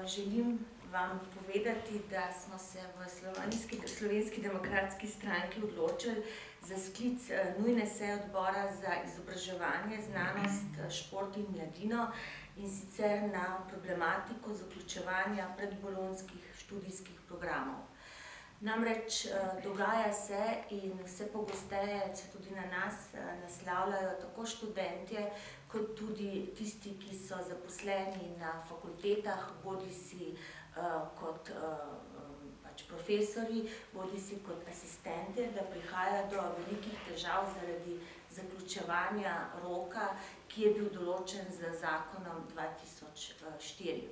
Želim vam povedati, da smo se v Slovenski demokratski stranki odločili za sklic nujne seje odbora za izobraževanje, znanost, šport in mladino, in sicer na problematiko zaključevanja predbolonjskih študijskih programov. Namreč dogaja se in vse pogosteje se tudi na nas naslavljajo tako študentje, kot tudi tisti, ki so zaposleni na fakultetah, bodisi kot profesori, bodisi kot asistente, da prihaja do velikih težav zaradi zaključevanja roka, ki je bil določen z zakonom 2004.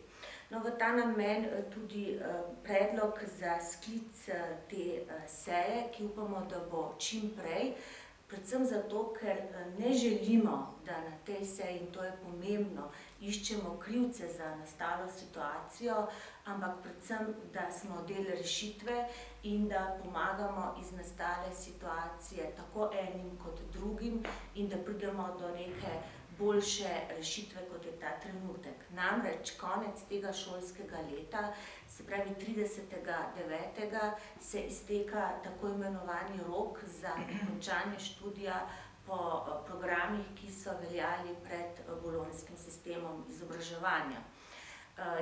No, v ta namen tudi predlog za sklic te seje, ki upamo, da bo čim prej, predvsem zato, ker ne želimo, da na tej seji, in to je pomembno, iščemo krivce za nastalo situacijo, ampak predvsem, da smo del rešitve in da pomagamo iz nastale situacije tako enim kot drugim in da pridemo do neke boljše rešitve, kot je ta trenutek. Namreč konec tega šolskega leta, se pravi 30.9., se izteka tako imenovani rok za končanje študija po programih, ki so veljali pred bolonjskim sistemom izobraževanja.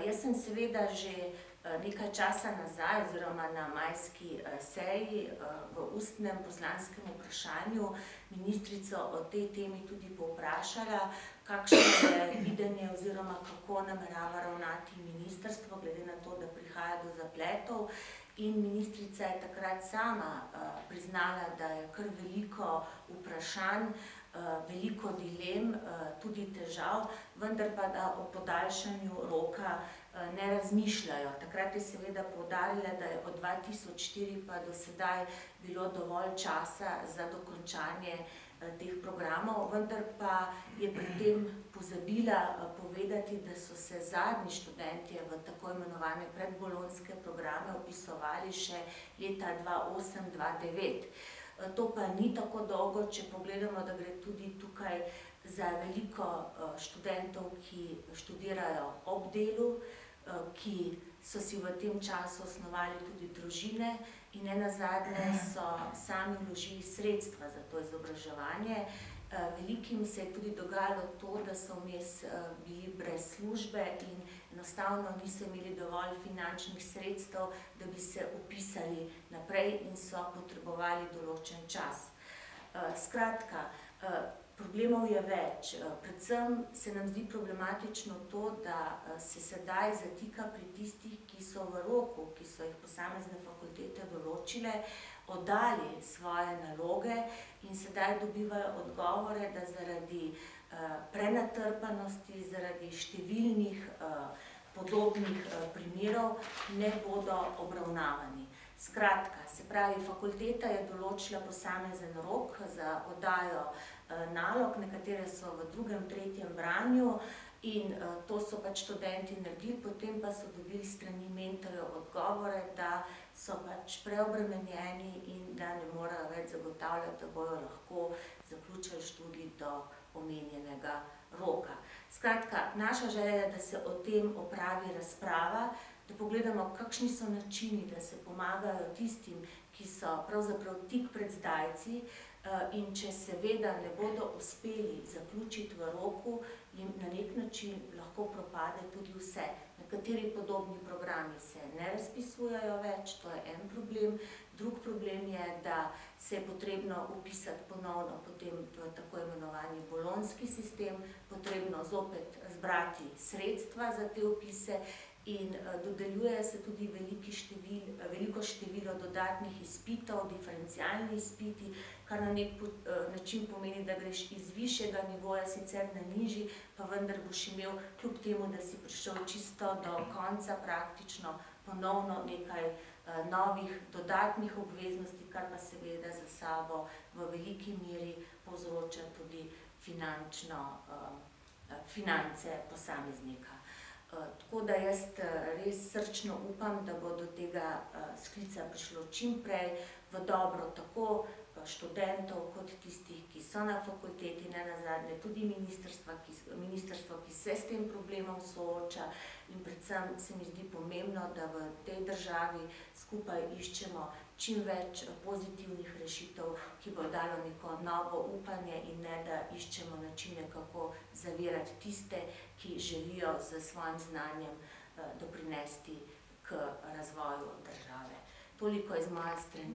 Jaz sem seveda že nekaj časa nazaj, oziroma na majski seji, v ustnem poslanskem vprašanju ministrico o tej temi tudi povprašala, kakšno je videnje oziroma kako namerava ravnati ministrstvo, glede na to, da prihaja do zapletov. In ministrica je takrat sama priznala, da je kar veliko vprašanj, veliko dilem, tudi težav, vendar pa da o podaljšanju roka ne razmišljajo. Takrat je seveda poudarila, da je od 2004 pa do sedaj bilo dovolj časa za dokončanje teh programov, vendar pa je pri tem pozabila povedati, da so se zadnji študentje v tako imenovane predbolonjske programe vpisovali še leta 2008-2009. To pa ni tako dolgo, če pogledamo, da gre tudi tukaj za veliko študentov, ki študirajo ob delu, ki so si v tem času osnovali tudi družine in nenazadnje so sami vložili sredstva za to izobraževanje. Velikim se je tudi dogajalo to, da so vmes bili brez službe in enostavno niso imeli dovolj finančnih sredstev, da bi se vpisali naprej in so potrebovali določen čas. Skratka, problemov je več. Predvsem se nam zdi problematično to, da se sedaj zatika pri tistih, ki so v roku, ki so jih posamezne fakultete določile, oddali svoje naloge in sedaj dobivajo odgovore, da zaradi prenatrpanosti, zaradi številnih podobnih primerov ne bodo obravnavani. Skratka, se pravi, fakulteta je določila posamezen rok za oddajo nalog, nekatere so v drugem, tretjem branju in to so pač študenti naredili, potem pa so dobili strani mentorjev odgovore, da so pač preobremenjeni in da ne morejo več zagotavljati, da bojo lahko zaključili študij do omenjenega roka. Skratka, naša želja je, da se o tem opravi razprava, da pogledamo, kakšni so načini, da se pomagajo tistim, ki so pravzaprav tik pred zdajci, in če seveda ne bodo uspeli zaključiti v roku, jim na nek način lahko propade tudi vse. Nekateri podobni programi se ne razpisujejo več, to je en problem. Drug problem je, da se je potrebno vpisati ponovno potem v tako imenovani bolonjski sistem, potrebno zopet zbrati sredstva za te vpise in dodeljuje se tudi veliko število dodatnih izpitov, diferencialni izpiti, kar na nek način pomeni, da greš iz višjega nivoja sicer na nižji, pa vendar boš imel, kljub temu, da si prišel čisto do konca praktično, ponovno nekaj novih dodatnih obveznosti, kar pa seveda za sabo v veliki meri povzroča tudi finance posameznika. Tako da jaz res srčno upam, da bo do tega sklica prišlo čim prej. v dobro tako študentov kot tistih, ki so na fakulteti, ne nazadnje tudi ministrstvo, ki se s tem problemom sooča, in predvsem se mi zdi pomembno, da v tej državi skupaj iščemo čim več pozitivnih rešitev, ki bo dalo neko novo upanje in ne da iščemo načine, kako zavirati tiste, ki želijo s svojim znanjem doprinesti k razvoju države. Toliko iz moje strani.